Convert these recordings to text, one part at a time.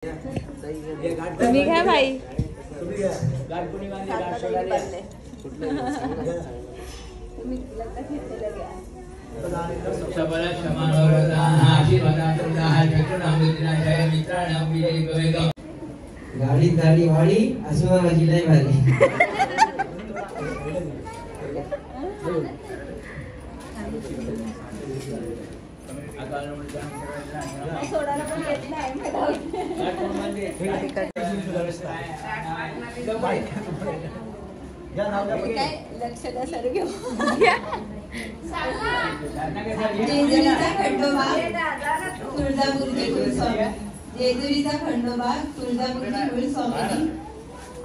तुम्ही घ्या भाई. गाडीत गाडी वाडी असं माझी लय भारी. लक्ष द्या सर्व जेजुरीचा खंडोबा तुळजापूरचे कुलस्वामी. जेजुरीचा खंडोबा तुळजापूरचे कुलस्वामी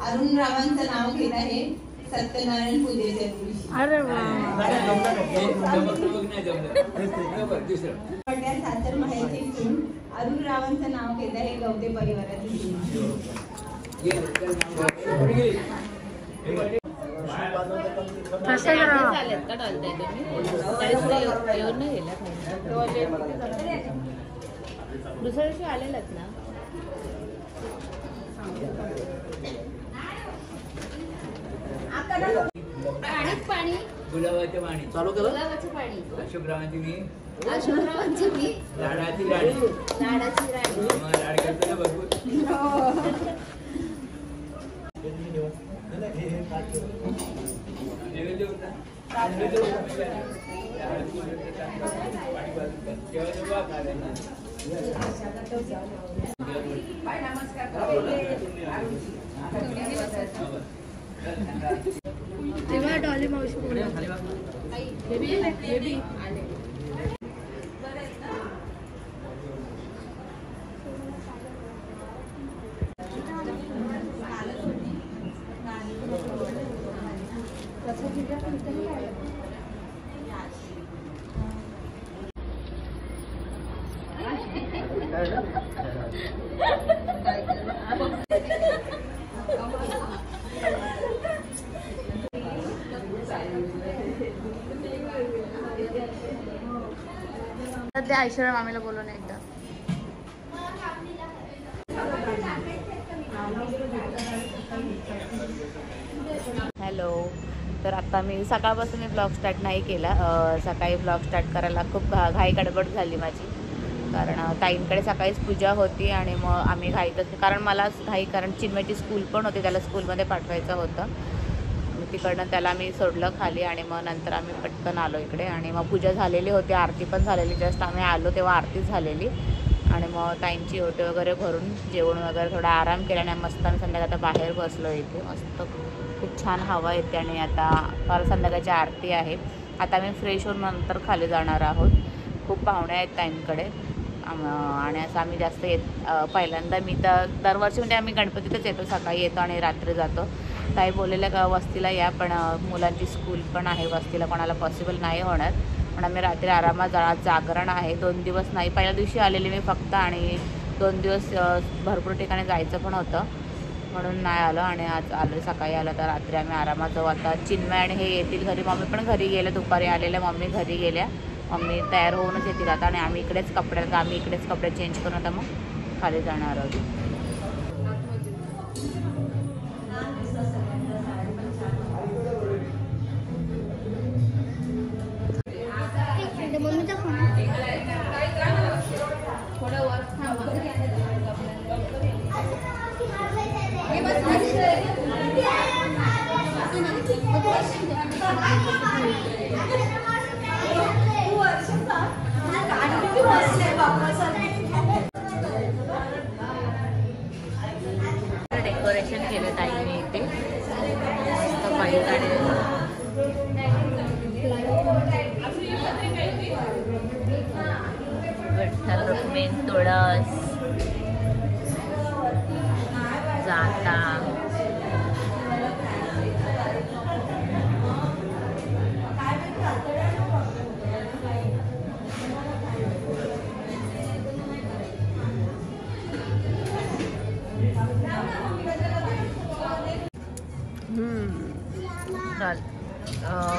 अरुण रावांचं नाव घेत आहे सत्यनारायण पूजेच्या दिवशी. अरे सासर माहेरचे अरुण रावांचं नाव घेत आहे गवते परिवारातील. दुसऱ्या दिवशी आलेलाच ना. पाणी गुलाबाचे पाणी चालू केलं. गुलाबाचे पाणी अशोकरावांची मी अशोकरावांची मी लाडाची राणी लाडाची राणी. लाड करतो ना भरपूर. तेव्हा डॉली मावशी त्या ऐश्वर्या मामीला बोलवून एकदा. हॅलो. तर आता मी सकाळपासून ब्लॉग स्टार्ट नाही केला. सकाळी ब्लॉग स्टार्ट करायला खूप घाई गडबड झाली माझी, कारण ताईंकडे सकाळीच पूजा होती आणि मग आम्ही घाईतच, कारण मला घाई, कारण चिन्मयची स्कूल पण होती, त्याला स्कूलमध्ये पाठवायचं होतं. तिकडनं त्याला मी सोडलं खाली आणि मग नंतर आम्ही पटकन आलो इकडे. आणि मग पूजा झालेली होती, आरती पण झालेली. जस्ट आम्ही आलो तेव्हा आरती झालेली आणि मग ताईंची ओटी वगैरे भरून जेवण वगैरे थोडा आराम केला आणि मस्त आम्ही संध्याकाळी आता बाहेर बसलो इथे. मस्त खूप छान हवा येते आणि आता फार संध्याकाळची आरती आहे. आता आम्ही फ्रेश होऊन नंतर खाली जाणार आहोत. खूप पाहुणे आहेत ताईंकडे आणि असं आम्ही जास्त पहिल्यांदा मी तर दरवर्षी म्हणजे आम्ही गणपतीतच येतो, सकाळी येतो आणि रात्री जातो. ताई बोललेलं का वस्तीला या, पण मुलांची स्कूल पण आहे, वस्तीला कोणाला पॉसिबल नाही होणार. पण आम्ही रात्री आरामात जागरण आहे. 2 दिवस नाही, पहिल्या दिवशी आलेली मी फक्त, आणि 2 दिवस भरपूर ठिकाणी जायचं पण होतं म्हणून नाही आलं. आणि आज आलो, सकाळी आलं, तर रात्री आम्ही आरामात जाऊ. आता चिन्मय आणि हे येतील घरी. मम्मी पण घरी गेल्या, दुपारी आलेल्या मम्मी घरी गेल्या. मम्मी तयार होऊनच येतील आता आणि आम्ही इकडेच कपडे चेंज करून आता मग खाली जाणार आहोत. डेकोरेशन केलं ताईने इथे मस्त बाईकडे. विठ्ठल रुक्मिणी तुळस जाता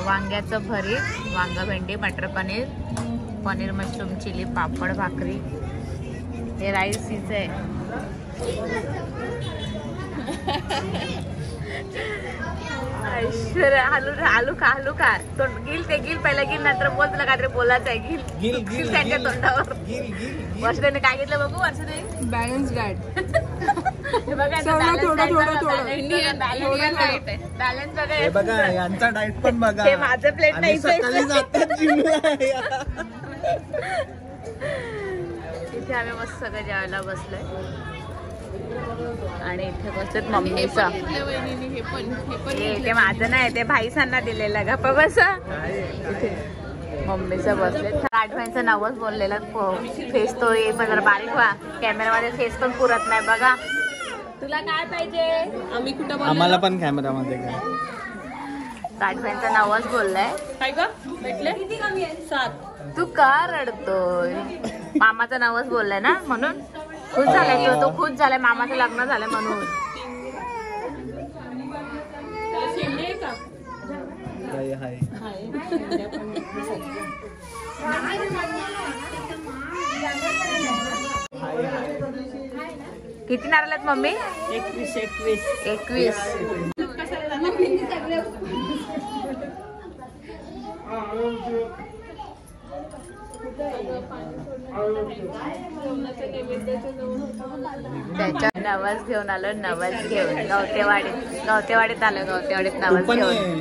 वांग्याचं भरीत, वांगा भेंडी, मटर पनीर, पनीर मशरूम चिली, पापड, भाकरी. हे राईस हिचं आहे. ऐश्वर्या आलू खा तोंड गिल ते गिल पहिला गिल नंतर बोल तुला काहीतरी बोलायचं आहे गिल त्यांच्या तोंडावर. वर्षाने काय घेतलं बघू वर्षाने बॅलन्स डाएट. बघा बॅलन्स बघा यांचा डाएट पण बघा. हे माझं प्लेट नाही इथे आम्ही मस्त सगळं जेवायला बसलोय आणि इथे बसलेत मम्मीचा. ते माझं नाही ते भाईसांना दिलेलं गप्पा बस. इथे मम्मीचं बसले. आठव्यांचं नावच बोललेलं फेस तो ये पण जरा बारीक व्हा कॅमेरामध्ये फेस पण पुरत नाही बघा. तुला काय पाहिजे आम्ही कुठं आम्हाला पण कॅमेरामध्ये काय आठव्यांचं नावच बोललाय. काय ग भेटले किती कमी आहे 7. तू का रडतोय? मामाचं नावच बोललाय ना म्हणून खुश झालाय किंवा तो खुश झालाय मामाचं लग्न झालंय म्हणून. त्याला शेंडे आहे का? हाय किती नारळ आहेत मम्मी? 21. त्याच्या नवस घेऊन आलो. नवस घेऊन गवतेवाडीत आलो. गवतेवाडीत नवस घेऊन